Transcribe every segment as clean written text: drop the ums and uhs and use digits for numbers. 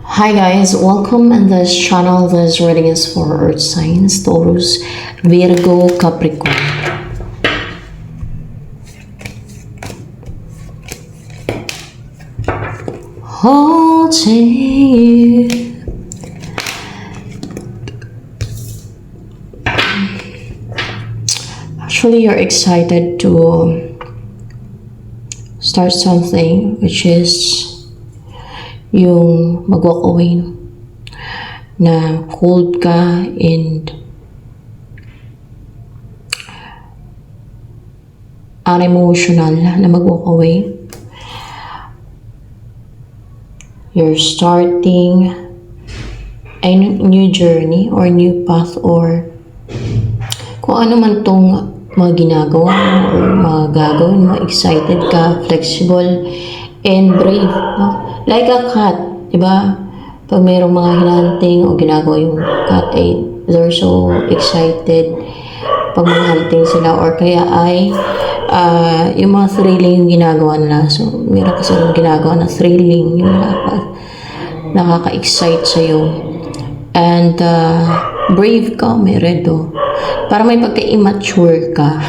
Hi guys, welcome in this channel. This reading is for Earth signs, Taurus, Virgo, Capricorn. Holding you. Actually, you're excited to start something, which is yung mag-walk away, no? Na cold ka and unemotional na mag-walk away. You're starting a new journey or new path or kung ano man tong mga ginagawa mo or mga gagawin mo, excited ka, flexible, and brave, no? Like a cat, diba? Pag mayroong mga hinahunting o ginagawa yung cat, ay they're so excited pag mag-hunting sila or kaya ay yung mga thrilling yung ginagawa nila. So, meron kasi yung ginagawa na thrilling, yung nakaka-excite sa'yo. And brave ka, may redo. Para may pagka-immature ka.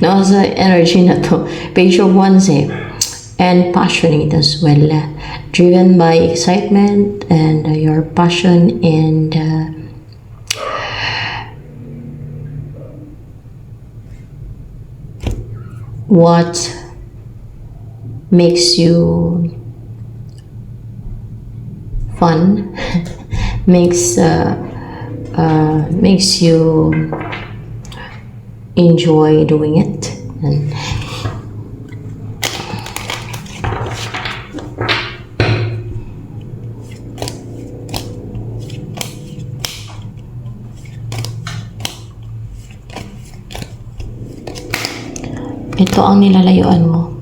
No, sa energy na to. Page of Wands and passionate as well. Driven by excitement and your passion and what makes you fun, makes you enjoy doing it. And ito ang nilalayuan mo.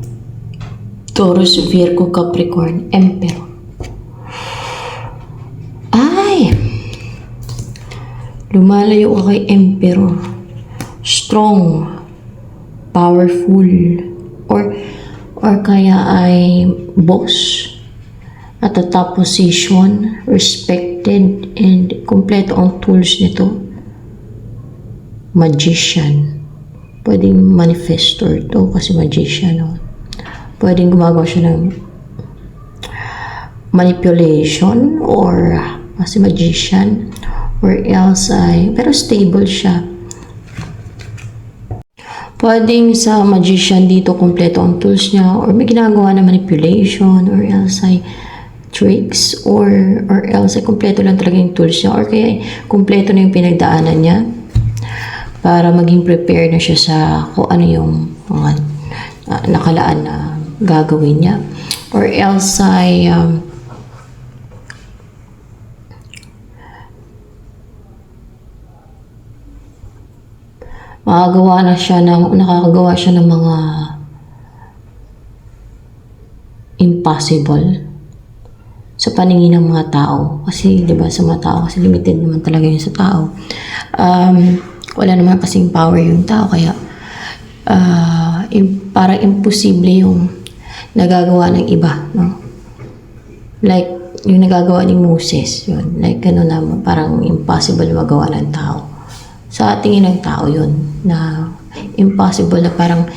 Taurus, Virgo, Capricorn, Emperor. Ay! Lumalayo ka kay Emperor. Strong, powerful, or kaya ay boss at the top position, respected, and kompleto ang tools nito. Magician. Pwedeng manifestor to kasi magician, no? Pwedeng gumagawa siya ng manipulation or kasi magician or else ay pero stable siya. Pwedeng sa magician dito kompleto ang tools niya or may ginagawa na manipulation or else ay tricks or else ay kompleto lang talaga yung tools niya or kaya kompleto na yung pinagdaanan niya para maging prepared na siya sa kung ano yung mga nakalaan na gagawin niya. Or else ay nakakagawa siya ng mga impossible sa paningin ng mga tao. Kasi, di ba, sa mga tao, kasi limited naman talaga yun sa tao. Wala naman kasing power yung tao, kaya parang imposible yung nagagawa ng iba, no? Like yung nagagawa ni Moses, yun, like gano'n na parang impossible magawa ng tao sa tingin ng tao, yun na impossible na parang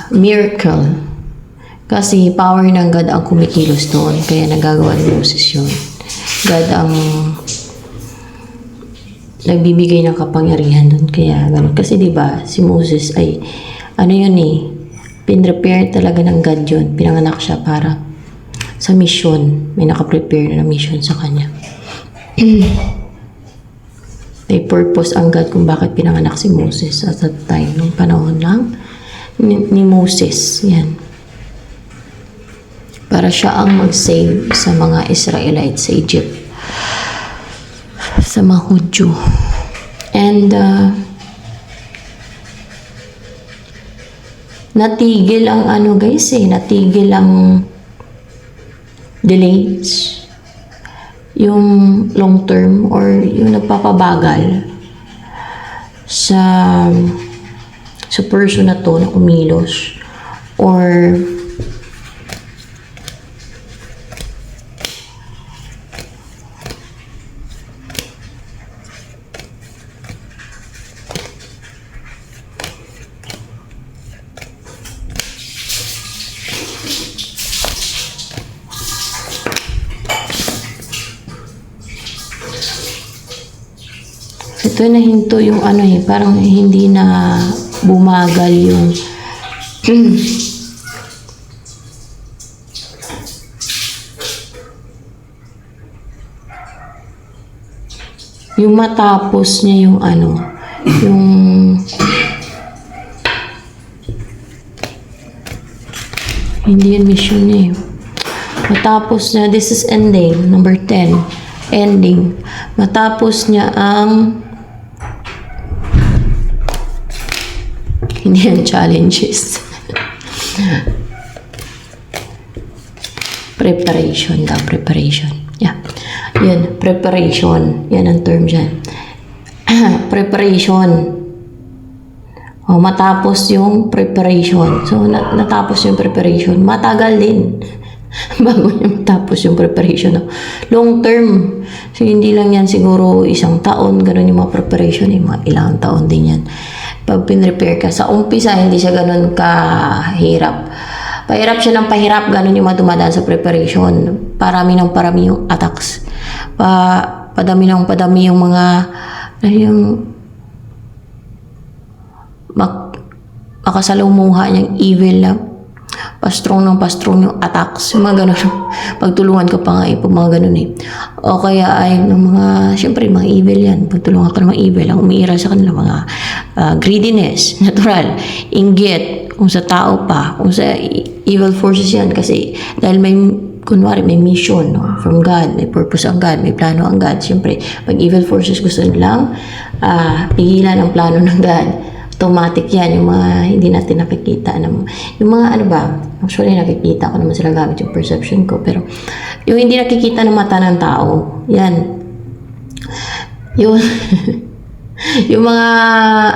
miracle kasi power ng God ang kumikilos doon, kaya nagagawa ni Moses yun. God ang nagbibigay ng kapangyarihan doon, kaya gano'n. Kasi diba, si Moses ay, pinrepare talaga ng God yun. Pinanganak siya para sa mission. May nakaprepare na mission sa kanya. May purpose ang God kung bakit pinanganak si Moses at that time, nung panahon lang ni Moses. Yan. Para siya ang mag-save sa mga Israelites sa Egypt, sa mga Hudyo. And natigil ang natigil ang delays, yung long term or yung nagpapabagal sa person na to na kumilos or nahinto yung ano eh, parang hindi na bumagal yung yung matapos niya yung ano, yung hindi yun mission niya eh. Matapos niya, this is ending, number 10, ending. Matapos niya ang hindi yan challenges. Preparation daw, preparation. Yeah. Yan, preparation. Yan ang term dyan. Preparation. O, matapos yung preparation. So, natapos yung preparation. Matagal din. Bago niya matapos yung preparation. No? Long term. So, hindi lang yan siguro isang taon. Ganun yung mga preparation. Mga ilang taon din yan. Pag pinrepare ka. Sa umpisa, hindi siya ganun kahirap. Pahirap siya ng pahirap. Ganun yung dumadaan sa preparation. Parami ng parami yung attacks. Padami ng padami yung mga yung makasalumuha niyang evil na pastrong ng pastrong yung attacks. Yung mga ganun. Pagtulungan ka pa nga pag mga ganun eh. O kaya ay ng mga, syempre mga evil yan. Pagtulungan ka ng mga evil, ang umiiral sa kanila mga greediness, natural, inggit, kung sa tao pa, kung sa evil forces yan. Kasi dahil may kunwari may mission no? From God, may purpose ang God, may plano ang God. Siyempre, pag evil forces gusto nilang pigilan ang plano ng God, automatic yan, yung mga hindi natin nakikita. Yung mga ano ba, actually nakikita ko naman sila gamit yung perception ko, pero yung hindi nakikita ng mata ng tao, yan. Yung, yung mga,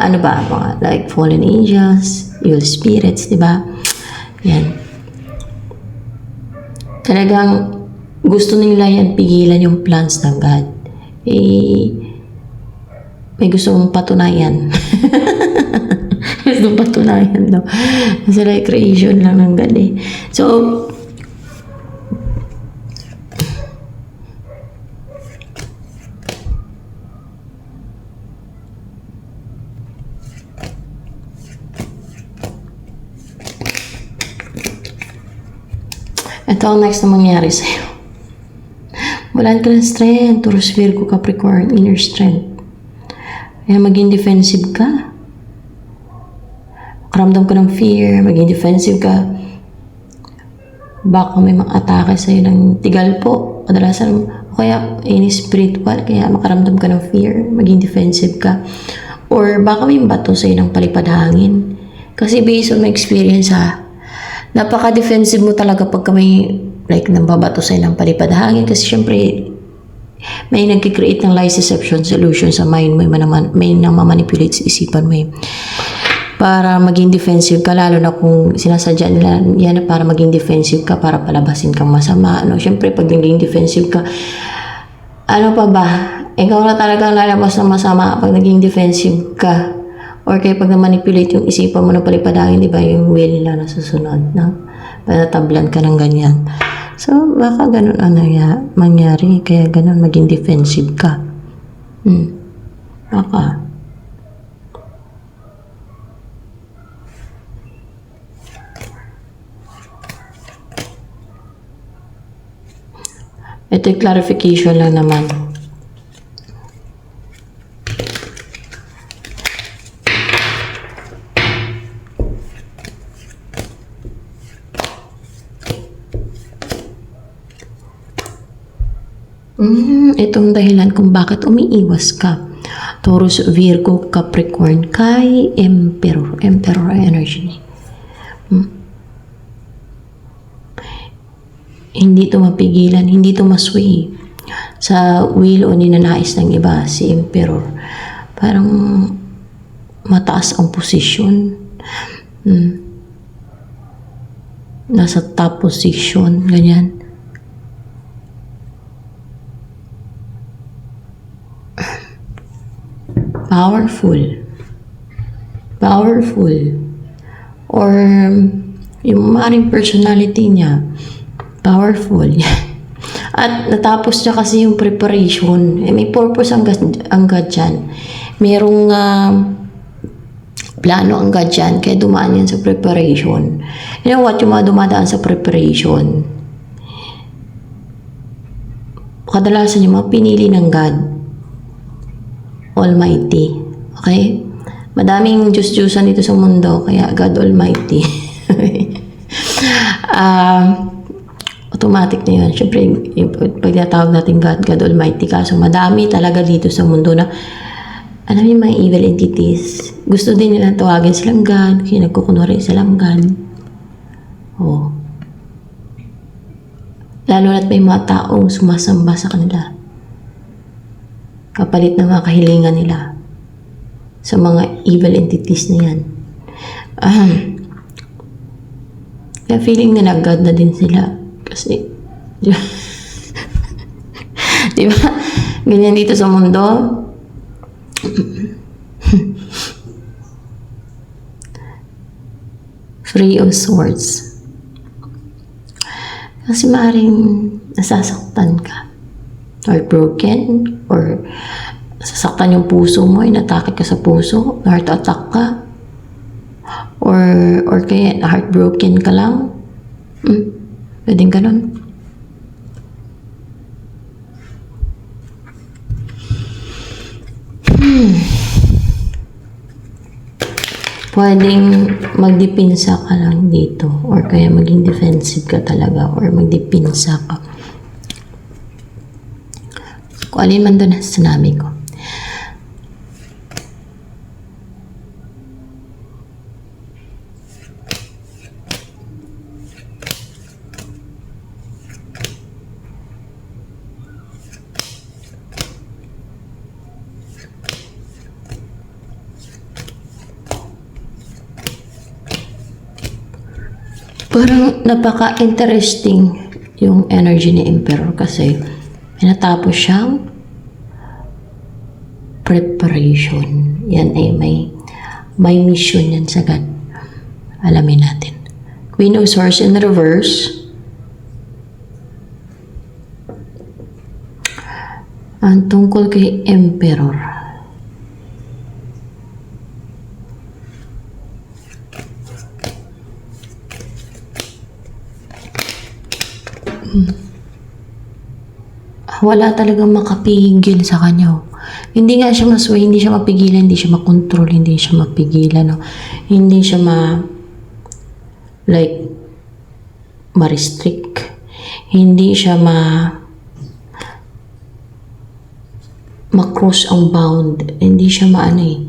ano ba, mga like fallen angels, evil spirits, di ba? Yan. Talagang gusto nila yan pigilan yung plans ng God. May gusto mong patunayan. Gusto mong patunayan daw. Kasi like creation lang ng God eh. So, ito ang next na mangyari sa'yo. Walaan ka ng strength. Taurus, Virgo, Capricorn, inner strength. Kaya maging defensive ka. Makaramdam ka ng fear, maging defensive ka. Baka may mga-atake sa'yo ng tigal po. Kadalasan, o kaya any spiritual, kaya makaramdam ka ng fear, maging defensive ka. Or baka may bato sa'yo ng palipad hangin. Kasi based on my experience napaka-defensive mo talaga pagka may like nambabato sa'yo ng palipad hangin. Kasi syempre, may nag-create ng lies, deception, solution sa mind mo, may namamanipulate sa isipan mo para maging defensive ka, lalo na kung sinasadya nila yan para maging defensive ka, para palabasin kang masama. Siyempre, pag naging defensive ka, ano pa ba? Ikaw na talagang lalabas ng masama pag naging defensive ka. Or kaya pag na-manipulate yung isipan mo ng palipadangin, di ba, yung will na nasusunod, no? Patatablan ka ng ganyan. So, baka ganun ang mangyari. Kaya ganun, maging defensive ka. Baka. Ito yung clarification lang naman. Itong dahilan kung bakit umiiwas ka. Taurus, Virgo, Capricorn, kay Emperor. Emperor energy. Hindi to mapigilan, hindi to masway. Sa will o ninanais ng iba, si Emperor. Parang mataas ang posisyon. Nasa top position, ganyan. Powerful. Or yung maaaring personality niya, powerful. At natapos niya kasi yung preparation. May purpose ang God dyan. merong plano ang God dyan, kaya dumaan yan sa preparation. You know what, yung mga dumadaan sa preparation, kadalasan yung mga pinili ng God Almighty. Okay? Madaming Diyos-Diyusan dito sa mundo, kaya God Almighty. Automatic na yun. Siyempre, pag tinatawag natin God, God Almighty, kaso madami talaga dito sa mundo na alam yung mga evil entities. Gusto din nila tawagin silang God, kaya nagkukunwari silang God. Oh. Lalo na't may mga taong sumasamba sa kanila. Kapalit ng mga kahilingan nila sa mga evil entities na yan. Kaya feeling nila God na din sila. Kasi, di ba? Ganyan dito sa mundo. Three of Swords. Kasi maaaring nasasaktan ka. Or broken. Or nasasaktan yung puso mo. Inatake ka sa puso. Heart attack ka. Or kaya heartbroken ka lang. Pwedeng ganun. Pwedeng magdipinsa ka lang dito. Or kaya maging defensive ka talaga. Or magdipinsa ka. Kung alin man doon na sinabi ko. Parang napaka-interesting yung energy ni Emperor kasi natapos siyang preparation. Yan ay may mission yan sa God. Alamin natin. Queen of Swords in reverse. Ang tungkol kay Emperor. Wala talagang makapigil sa kanya. Hindi nga siya masway, hindi siya mapigilan, hindi siya makontrol, hindi siya mapigilan. No? Hindi siya ma-restrict. Hindi siya ma-cross ang bound. Hindi siya alam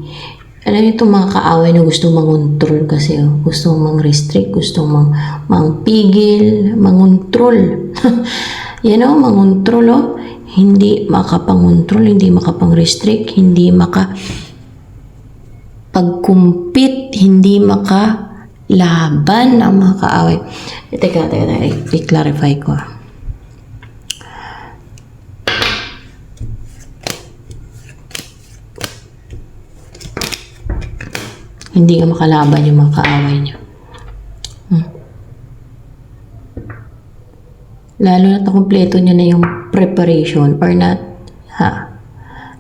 niyo itong mga kaaway na gusto mangontrol kasi. Gusto mang-restrict, gusto mang-pigil, mangontrol. Yan mangontrol. Hindi makapangontrol, hindi makapang-restrict, hindi makapag-compete, hindi makalaban ang mga kaaway. Teka, i-clarify ko. Hindi ka makalaban yung mga kaaway niyo. Lalo na kumpleto niya na yung preparation or not,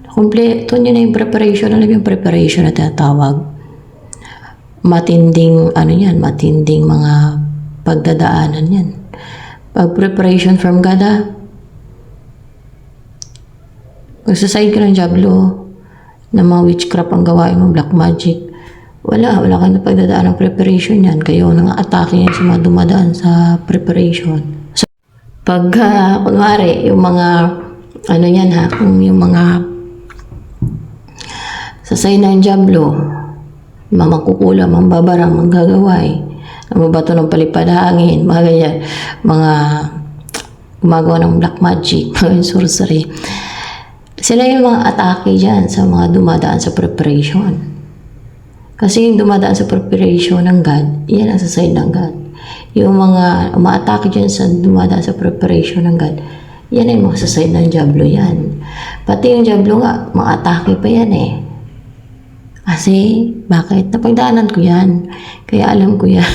kumpleto niya na yung preparation. Alam yung preparation na tinatawag. Matinding, matinding mga pagdadaanan yan. Pag preparation from God, magsaside ka ng Diablo, na mga witchcraft ang gawain mo, black magic, wala kang pagdadaan ng preparation yan. Kayo nang atake yan sa mga dumadaan sa preparation. Pag, kunwari, yung mga, kung yung mga sasay ng Diablo, mamangkukulam, mambabarang, manggagaway, mabato ng palipadangin, mga ganyan, mga gumagawa ng black magic, mga sorcery. Sila yung mga atake dyan sa mga dumadaan sa preparation. Kasi yung dumadaan sa preparation ng God, yan ang sasay ng God. Yung mga umaatake dyan sa dumadaan sa preparation ng God, yan ay mga saside ng Diablo yan. Pati yung Diablo nga, mga atake pa yan Kasi, bakit? Napagdaanan ko yan. Kaya alam ko yan.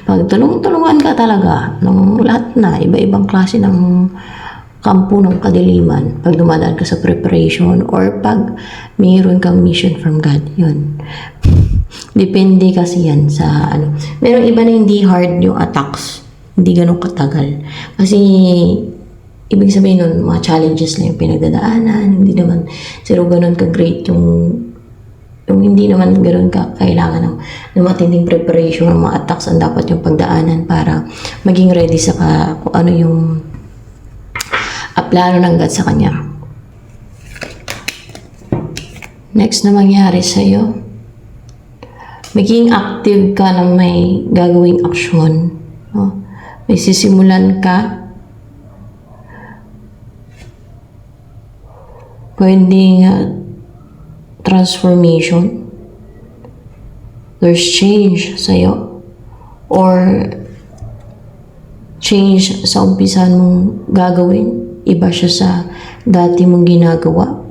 Pag tulungan ka talaga, ng lahat na, iba-ibang klase ng kampo ng kadiliman, pag dumadaan ka sa preparation, or pag mayroon kang mission from God, yun. Depende kasi yan sa ano. Merong iba na hindi hard yung attacks, hindi ganun katagal. Kasi, ibig sabihin nun, mga challenges na yung pinagdadaanan, hindi naman zero ganun ka-great yung hindi naman ganoon ka kailangan ng matinding preparation ng mga attacks ang dapat yung pagdaanan para maging ready sa kung ano yung plano ng God sa kanya. Next na mangyari sa'yo, maging active ka na may gagawing aksyon. No? May sisimulan ka, pwedeng transformation, there's change sa'yo, or change sa umpisan mong gagawin, iba siya sa dati mong ginagawa.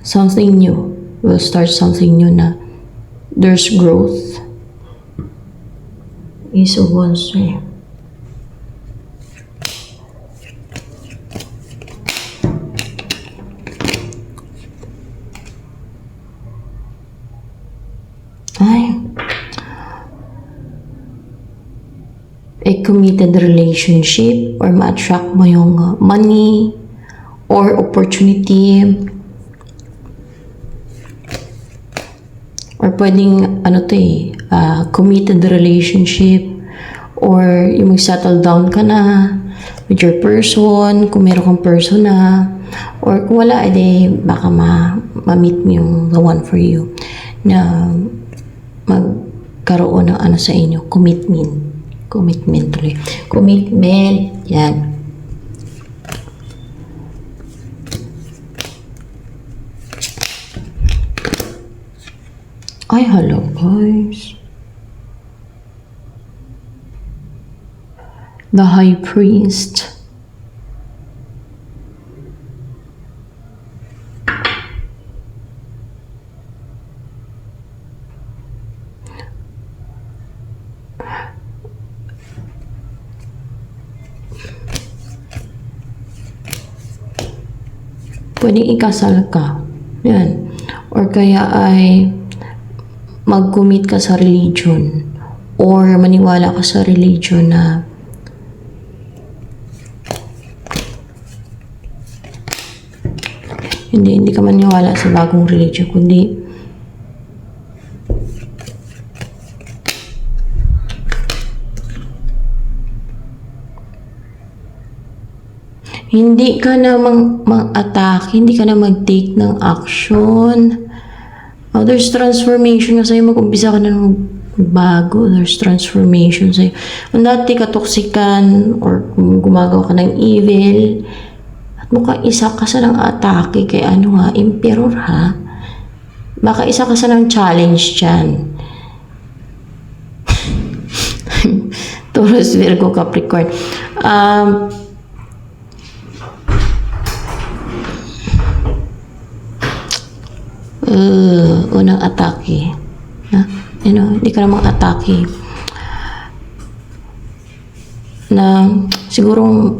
Something new, we'll start something new na there's growth. Ace of Wands eh. A committed relationship or ma-attract mo yung money or opportunity or pwedeng committed relationship or yung mag-settle down ka na with your person, kung meron kang person na, or kung wala, edi baka ma-meet mo yung the one for you na magkaroon ng sa inyo, commitment tuloy. Commitment, yan. Ay, hello guys. The High Priest. Pwedeng ikasal ka. Yan. Or kaya ay mag-commit ka sa religion. Or maniwala ka sa religion na hindi ka maniwala sa bagong religion, kundi hindi ka na mag-attack, hindi ka na mag-take ng action. There's transformation na sa'yo, mag-umpisa ka na magbago. There's transformation sa'yo. Kung dati ka toksikan or gumagawa ka ng evil, at mukhang isa ka sa ng atake kay emperor ha. Baka isa ka sa ng challenge dyan. Taurus, Virgo, Capricorn. Unang atake. Hindi ka namang atake. Na siguro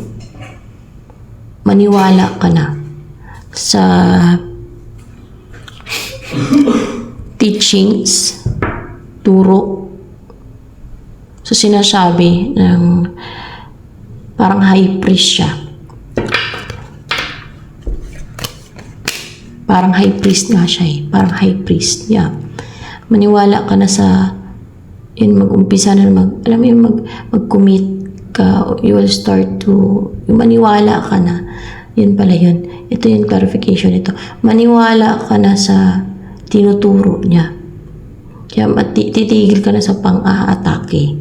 maniwala ka na sa teachings, turo, sa sinasabi ng parang high priest siya. Parang high priest nga siya eh. Parang high priest. Yeah. Maniwala ka na sa mag-umpisa na alam mo yung mag-commit ka, you will start to maniwala ka na. Yun pala yun. Ito yung clarification ito. Maniwala ka na sa tinuturo niya. Kaya titigil ka na sa pang-aatake.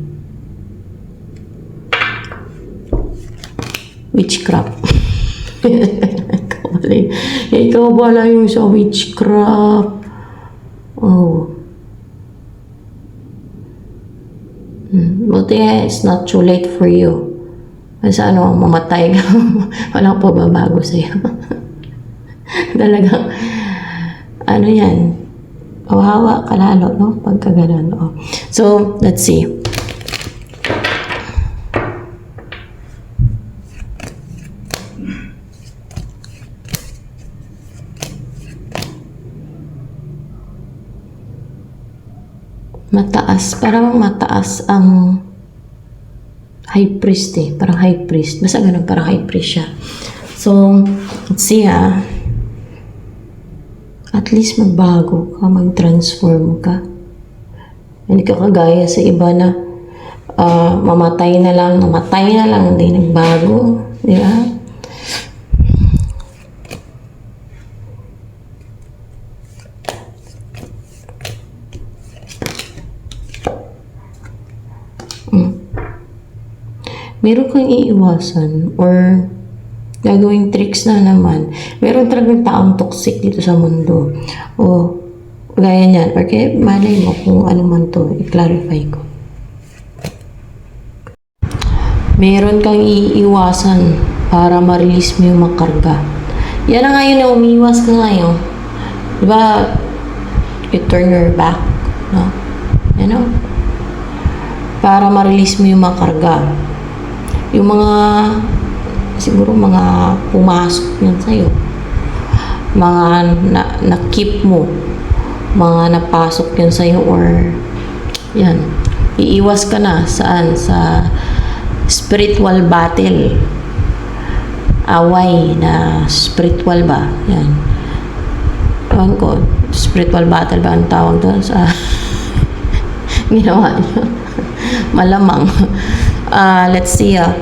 Witchcraft. Ikaw pala yung sa witchcraft. Buti it's not too late for you. Kasi mamatay ka. Walang pababago sa'yo. Talagang, yan. Hawa ka lalo, no? Pagka ganun. So, let's see. mataas. Parang mataas ang high priest eh. Parang high priest. Basta ganun, parang high priest siya. So, let's see at least magbago ka, mag-transform ka. Hindi ka kagaya sa iba na mamatay na lang, hindi nagbago. Di ba? Meron kang iiwasan or gagawing tricks na naman. Meron talagang taong toxic dito sa mundo. O, gaya niyan. Or kaya malay mo kung ano man to, i-clarify ko. Meron kang iiwasan para ma-release mo yung makarga. Yan na ngayon na umiwas ka ngayon. Diba, you turn your back. No? You know? Para ma-release mo yung makarga. Yung mga siguro mga pumasok yan sa'yo, mga na-keep mo, mga napasok yan sa'yo, or yan, iiwas ka na saan? Sa spiritual battle, away na spiritual ba, yan, ewan ko, spiritual battle ba ang tawag doon sa ginawa niyo? Malamang. Let's see ang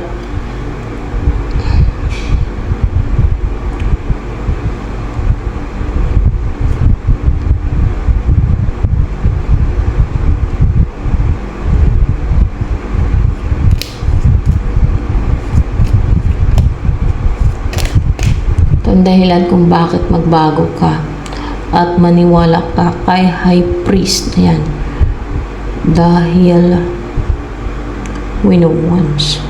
dahilan kung bakit magbago ka at maniwala ka kay High Priest. Ayan. Dahil we know once.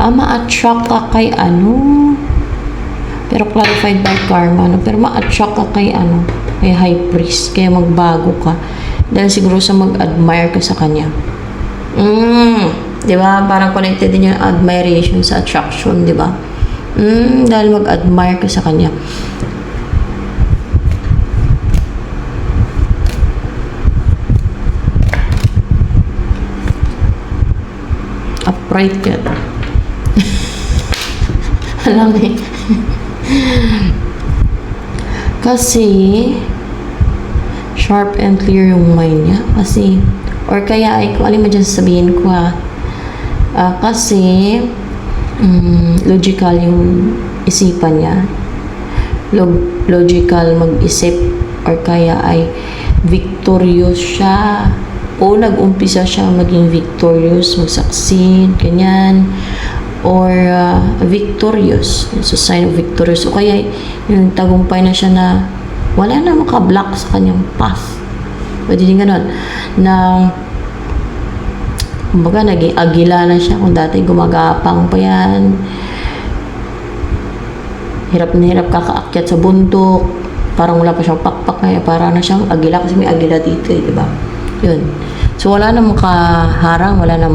Ma-attract ka kay ano, pero clarified by karma, no? Pero ma-attract ka kay ano, kay High Priest, kaya magbago ka dahil siguro sa mag-admire ka sa kanya. Di ba? Parang connected din yung admiration sa attraction, di ba? Dahil mag-admire ka sa kanya. Upright ka. Alam eh. Kasi sharp and clear yung mind niya. Kasi, or kaya ay kung alin man dyan sabihin ko kasi logical yung isipan niya. Logical mag-isip, or kaya ay victorious siya, o nag-umpisa siya maging victorious, mag-succeed, ganyan, or victorious, so sign of victorious, o kaya yung tagumpay na siya na wala na makablock sa kanyang path. Pwede din ganun na kumbaga naging agila na siya, kung dati gumagapang pa yan, hirap na hirap kakaakyat sa bundok, parang wala pa siyang pakpak, kaya parang na siyang agila kasi may agila dito eh, diba? Yun. So wala na makaharang, wala na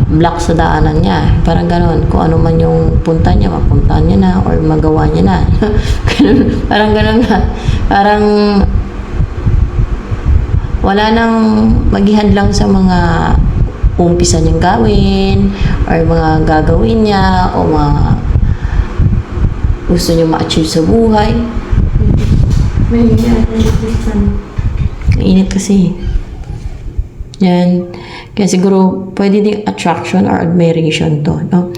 block sa daanan niya. Parang gano'n. Kung ano man yung punta niya, mapuntahan niya na, or magawa niya na. Parang gano'n na. Parang wala nang maghihadlang sa mga umpisa niyang gawin, or mga gagawin niya, o mga gusto niya ma-achieve sa buhay. Init kasi. Yan. Kaya siguro, pwede din attraction or admiration to, no?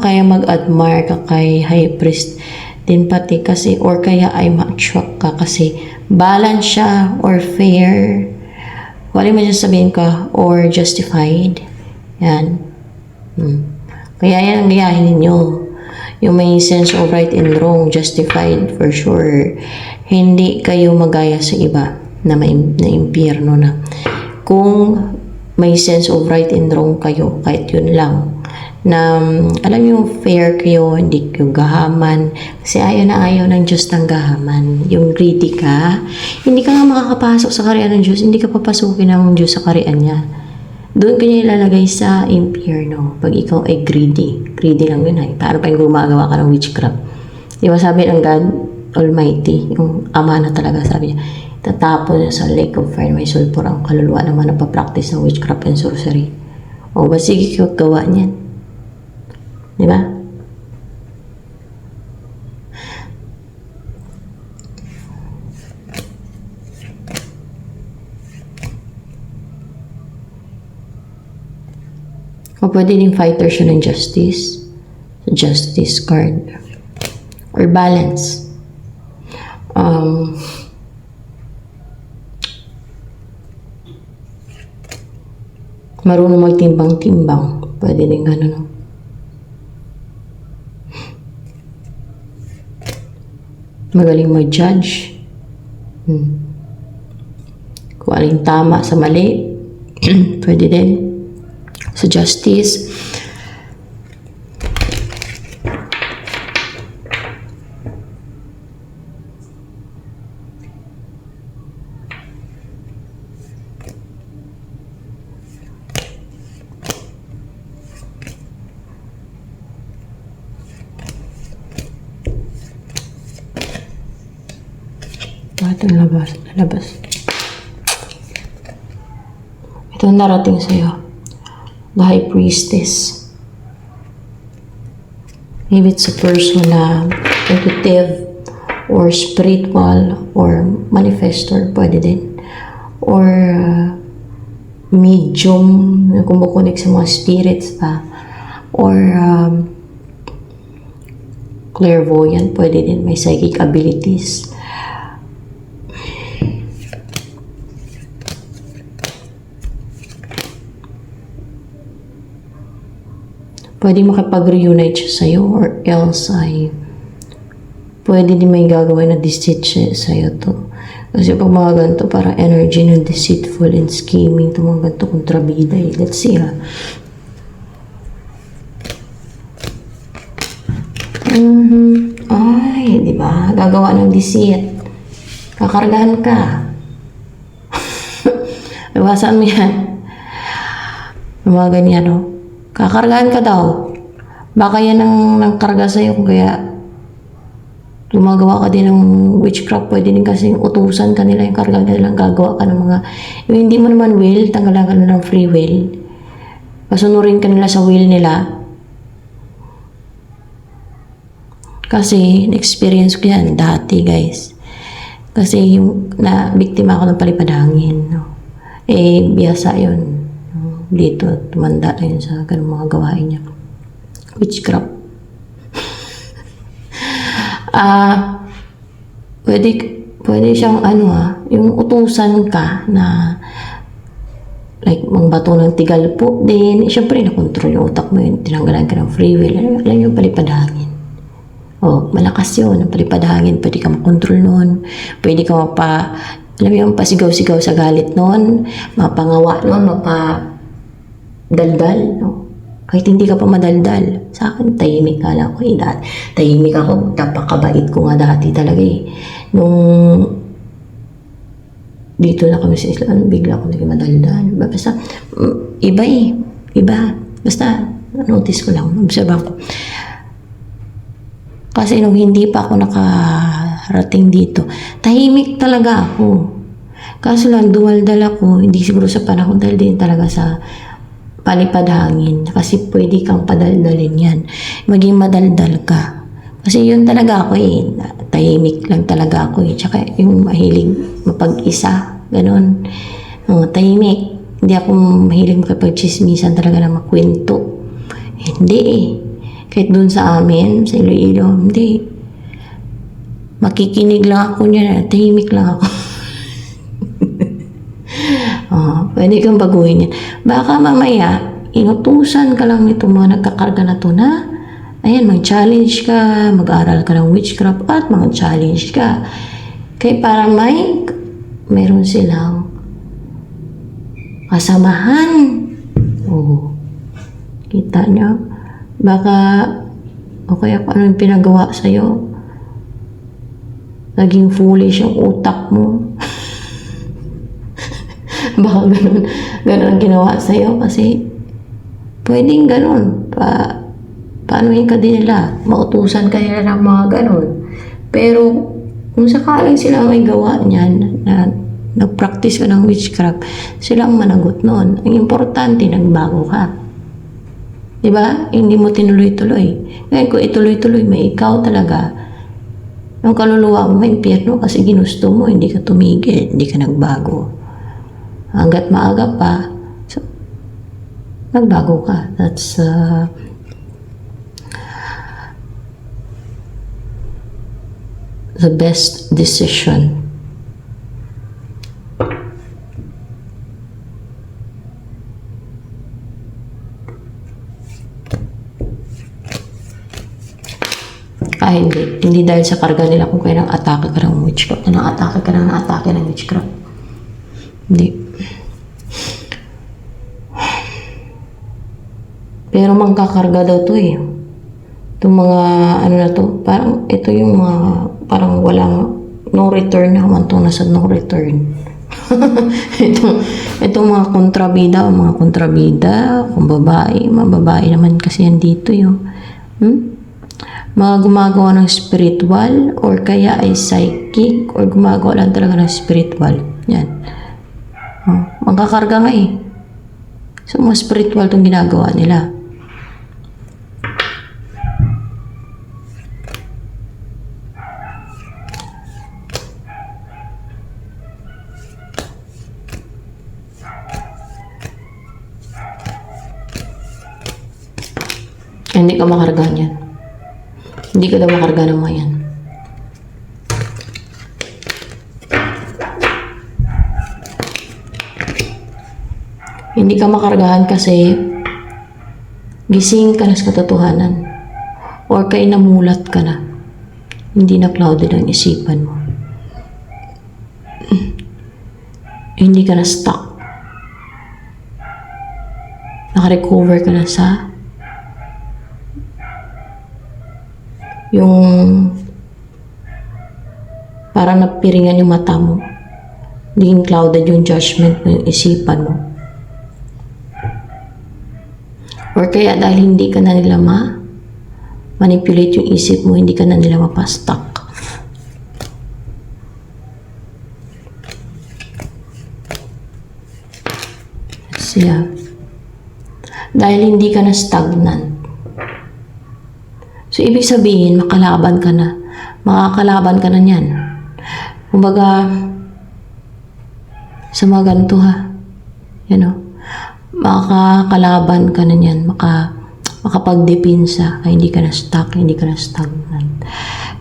Kaya mag-admire ka kay High Priest din pati kasi, or kaya ay ma-attract ka kasi balance siya, or fair, wala man siya sabihin ka, or justified. Yan. Kaya yan ang gayahin ninyo. Yung may sense of right and wrong, justified for sure. Hindi kayo magaya sa iba na impyerno na. Kung may sense of right and wrong kayo, kahit yun lang. Na alam niyo, fair kayo, hindi kayo gahaman. Kasi ayaw na ayaw ng Diyos ng gahaman. Yung greedy ka, hindi ka nga makakapasok sa kaharian ng Diyos, hindi ka papasukin ng Diyos sa kaharian niya. Doon ka niya ilalagay sa impyerno pag ikaw ay greedy. Greedy lang yun ay. Para pa yung gumagawa ka ng witchcraft. Di ba sabi ng God Almighty, yung ama na talaga sabi niya, tatapon niya sa lake of fire, may sulfur ang kaluluwa naman na pa-practice ng witchcraft and sorcery. O ba sige kayo gawa niyan. Di ba? O pwede din fighter siya ng justice. Justice card. Or balance. Marunong magtimbang-timbang. Pwede din gano'n. No? Magaling mag-judge. Kung aling tama sa mali, pwede din. Sa justice. Itong labas. Ito ang darating sa'yo. The High Priestess. Maybe it's a person na intuitive or spiritual or manifestor, pwede din. Or medium na kumukunik sa mga spirits pa. Or clairvoyant, pwede din. May psychic abilities. Pwede makipag-reunite siya sa'yo or else ay pwede din may gagawin na deceit siya sa'yo to. Kasi pag mga ganito, parang energy ng deceitful and scheming to mga ganito kontrabida eh. Let's see ha. Ay, di ba? Gagawa ng deceit. Kakargahan ka. Iwasan mo yan. Mga ganyan, no? Kakargahan ka daw. Baka yan ang karga sa'yo kung kaya gumagawa ka din ng witchcraft. Pwede din kasi utusan kanila yung karga nila, gagawa ka ng mga yung hindi mo naman will, tanggalan ka na ng free will. Pasunurin ka nila sa will nila. Kasi na-experience ko yan dati guys. Kasi yung na biktima ako ng palipad hangin. No? Eh, biyasa yun. Dito, tumanda na yun sa ganung mga gawain niya. Witchcraft. Pwede siyang yung utusan ka na like, mga bato ng tigalpo din. Siyempre, nakontrol yung utak mo yun. Tinanggalan ka ng free will. Alam yung palipad hangin. Malakas yun. Ang palipad hangin, pwede ka makontrol nun. Pwede ka alam mo yung pasigaw-sigaw sa galit nun. Mapangawa nun, daldal, no? Kahit hindi ka pa madaldal. Sa akin, tahimik ka lang ako eh. Tahimik ako, napakabait ko nga dati talaga eh. Nung dito na kami sa Islam, bigla ako naging madaldal. Basta, iba eh. Iba. Basta, notice ko lang, observan ko. Kasi nung hindi pa ako nakarating dito, tahimik talaga ako. Kaso lang, dumaldal ako, hindi siguro sa panahon dahil din talaga sa palipad hangin. Kasi pwede kang padaldalin yan. Maging madaldal ka. Kasi yun talaga ako eh. Tahimik lang talaga ako eh. Tsaka yung mahilig mapag-isa. Ganon. Tahimik. Hindi ako mahilig makipag-chismisan talaga na makwento. Hindi eh. Kahit dun sa amin, sa Iloilo, hindi. Makikinig lang ako niya. Tahimik lang ako. Pwede kang baguhin yan. Baka mamaya, inutusan ka lang nito mga nagkakarga na to na, ayan, mag-challenge ka, mag-aral ka ng witchcraft at mag-challenge ka. Kaya parang meron silang kasamahan. Oh, kita niyo? Baka, o kaya kung ano yung pinagawa sa'yo, naging foolish yung utak mo. Baka ganun ang ginawa sa'yo kasi pwedeng ganun. Paano yung ka din nila? Mautusan ka nila ng mga ganun. Pero kung sakaling sila may gawa niyan na nag-practice ka ng witchcraft, silang managot noon. Ang importante, nagbago ka. Diba? Hindi mo tinuloy-tuloy. Ngayon kung ituloy-tuloy, may ikaw talaga. Yung kaluluwa mo, may impyerno kasi ginusto mo, hindi ka tumigil, hindi ka nagbago. Hanggat maaga pa, so, nagbago ka. That's the best decision. Hindi dahil sa karga nila kung kaya nang-atake ka ng witchcraft, nang-atake ka ng witchcraft. Hindi. Pero mangkakarga daw to eh. Itong mga, ano na to, parang, ito yung mga, parang walang, no return na, wantong nasa no return. itong mga kontrabida, kung babae, mga babae naman kasi yan dito yung, mga gumagawa ng spiritual or kaya ay psychic or gumagawa lang talaga ng spiritual. Yan. Magkakarga nga eh. So, mga spiritual itong ginagawa nila. Hindi ka makarga niyan. Hindi ka daw makarga ng mga yan. Hindi ka makargahan kasi gising ka na sa katotohanan or kaya namulat ka na. Hindi na clouded ang isipan mo. Hindi ka na stuck. Nakarecover ka na sa yung parang napiringan yung mata mo. Naging clouded yung judgment mo, yung isipan mo. Or kaya dahil hindi ka na nila manipulate yung isip mo, hindi ka na nila mapastuck. Siya. Dahil hindi ka na stagnant. So, ibig sabihin, makakalaban ka na niyan. Kumbaga, sa mga ganito ha, makakalaban ka na niyan, makapagdepensa, kaya hindi ka na stuck, hindi ka na stagnant.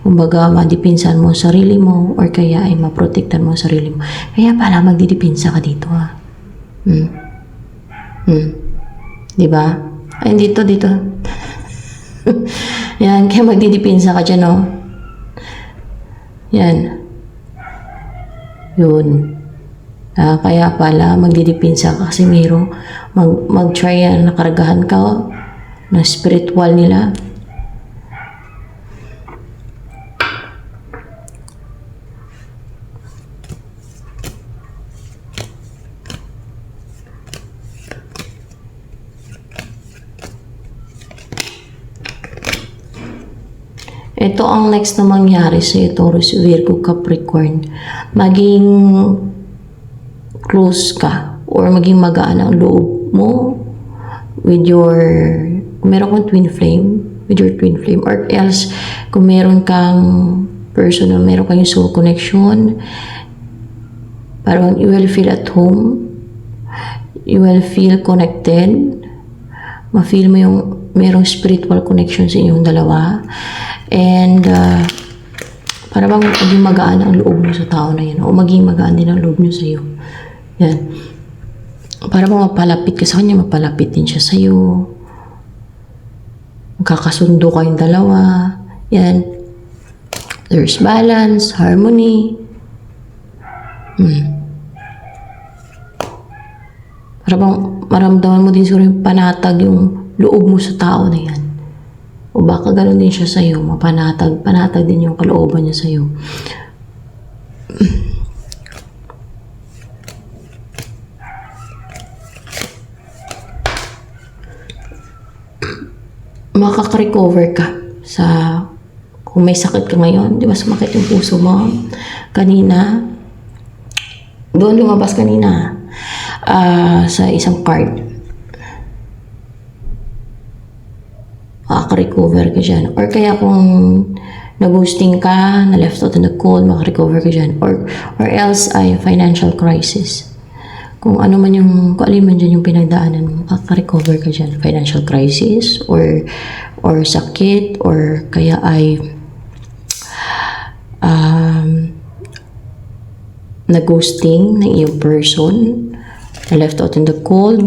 Kumbaga, madipinsan mo sarili mo, or kaya ay maprotektan mo sarili mo. Kaya pala, magdidepensa ka dito ha. Diba? Ay, dito. Yan, kaya magdidepensa ka dyan, no? Yan. Yun. Kaya pala, magdidepensa ka kasi mayroong mag-try na nakaragahan ka na spiritual nila. Ito ang next na mangyari sa Taurus, Virgo, Capricorn. Maging close ka or maging magaan ang loob mo with your, kung meron kang twin flame, with your twin flame, or else kung meron kang person na meron kang soul connection, parang you will feel at home, you will feel connected, ma-feel mo yung merong spiritual connection sa inyong dalawa. And, para bang maging magaan ang loob nyo sa tao na yan. O maging magaan din ang loob nyo sa iyo. Yan. Para bang mapalapit ka sa kanya, mapalapit din siya sa iyo. Magkakasundo kayong dalawa. Yan. There's balance, harmony. Para bang maramdaman mo din siguro yung panatag yung loob mo sa tao na yan. O baka ganun din siya sa'yo, panatag din yung kalooban niya sa'yo. Makaka-recover ka sa, kung may sakit ka ngayon, di ba sumakit yung puso mo kanina, doon lumabas kanina sa isang card. Makaka-recover ka dyan. Or kaya kung na-ghosting ka, na-left out in the cold, makaka-recover ka dyan. Or else ay financial crisis. Kung ano man yung, kung alin man dyan yung pinagdaanan mo, makaka-recover ka dyan. Financial crisis, or sakit, or kaya ay na-ghosting ng iyong person, na-left out in the cold.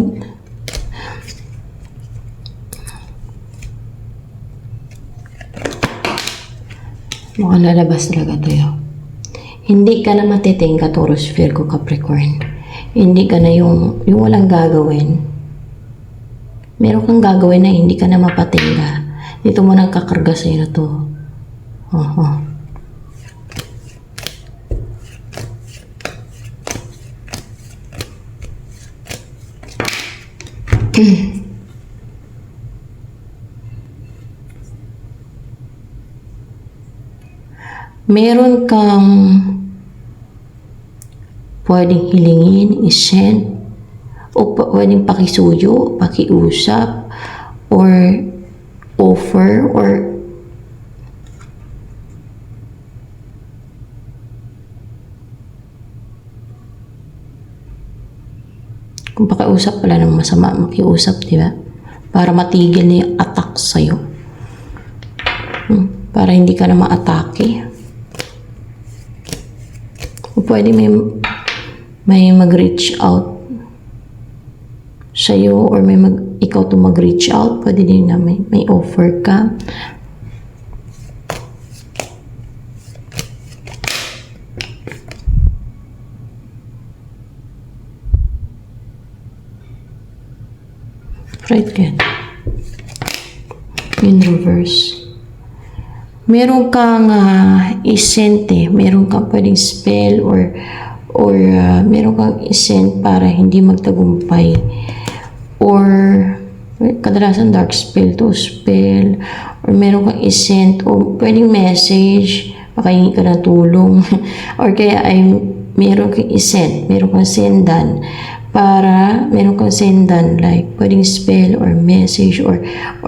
Mukhang lalabas talaga tayo. Hindi ka na matitingka, Taurus, Virgo, Capricorn. Hindi ka na yung walang gagawin. Meron kang gagawin na hindi ka na mapatingka. Dito mo nang kakarga sa'yo na to. Meron kang pwedeng hilingin, isend, o pwedeng pakisuyo, pakiusap, or offer, or kung pakiusap, wala namang masama makiusap, di ba? Para matigil na yung attack sa'yo. Para hindi ka na ma-atake. Pwede may mag-reach out sa'yo, or ikaw to mag-reach out. Pwede din na may offer ka. Right, good. In reverse. Meron kang isente, meron kang pwedeng spell, or meron kang isent para hindi magtagumpay, or kadalasan dark spell to, spell, or meron kang isent, o pwedeng message, makahingi ka ng tulong, or kaya ay meron kang isent, meron kang sendan, meron kang sendan, like pwedeng spell or message, or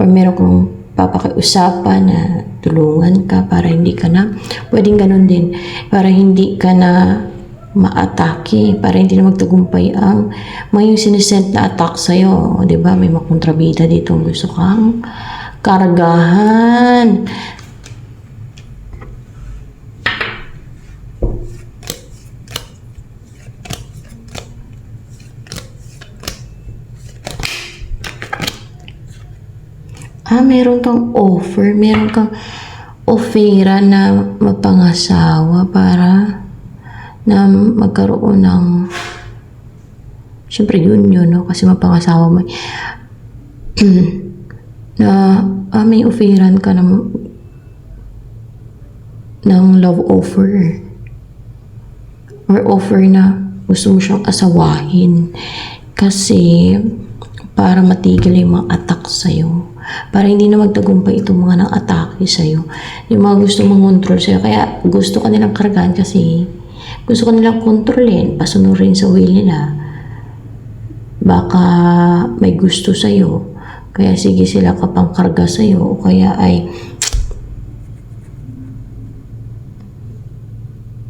meron kang papakiusapan na tulungan ka para hindi ka na, pwedeng ganun din, para hindi ka na ma-atake, para hindi na magtagumpay ang may sinisent na attack sa'yo. Di ba? May makontrabida dito, gusto kang karagahan. Meron kang offer, meron kang offera na mapangasawa para na magkaroon ng, syempre yun, no? Kasi mapangasawa mo na may offeran ka ng love offer, or offer na gusto mo siyang asawahin kasi para matigil yung mga attack sa'yo, para hindi na magtagumpay itong mga nang-atake sa'yo, yung mga gusto mong control sa'yo. Kaya gusto ka nilang kargaan kasi gusto ka nilang kontrolin, pasunurin sa will nila. Baka may gusto sa'yo, kaya sige sila kapang karga sa'yo, o kaya ay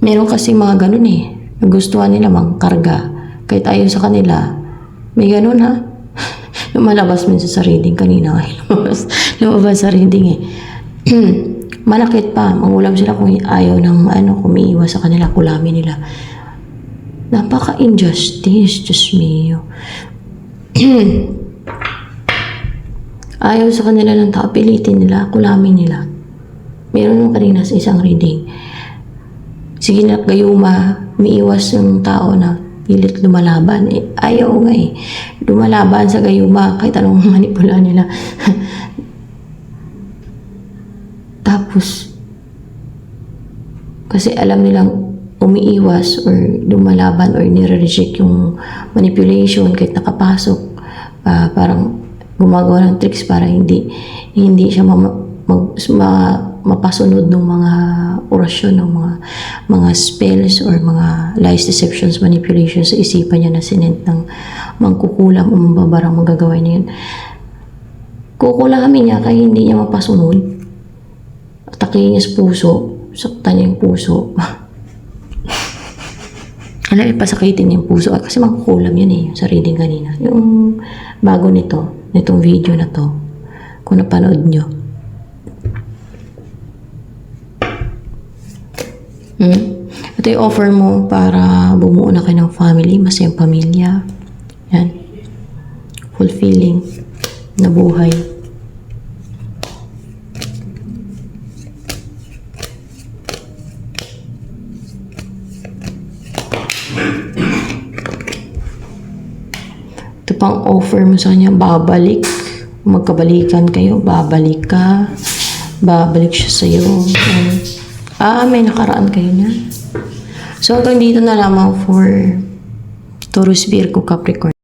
meron kasi mga ganun nagustuhan nila mangkarga kahit ayaw sa kanila. May ganun lumalabas minsan sa reading kanina. lumabas sa reading Malakit pa, mangulam sila kung ayaw ng kung may iwas sa kanila, kulamin nila. Napaka-injustice, Diyos mio. Ayaw sa kanila ng tao, pilitin nila, kulamin nila. Meron nung kanina sa isang reading. Sige na, gayuma, umiiwas yung tao na pilit lumalaban. Eh, ayaw nga eh. Lumalaban sa gayuma kahit anong manipula nila. Tapos, kasi alam nilang umiiwas or lumalaban or nire-reject yung manipulation kahit nakapasok. Parang gumagawa ng tricks para hindi siya mapasunod ng mga orasyon, ng mga spells or mga lies, deceptions, manipulations sa isipan niya na sinent ng mangkukulam o mambabarang magagawa niya yun. Kukulamin niya kaya hindi niya mapasunod. Atakihin niya sa puso, saktan niya yung puso. Ipasakitin niya yung puso kasi mangkukulam yun eh, yung sa reading kanina. Yung bago nitong video na to, kung napanood nyo. Ito yung offer mo para bumuo na kayo ng family, masayang pamilya. Yan. Fulfilling na buhay. Ito pang offer mo sa kanya, babalik. Magkabalikan kayo, babalik ka. Babalik siya sa'yo. May nakaraan kayo na. So, hanggang dito na lamang for Taurus, Virgo, Capricorn.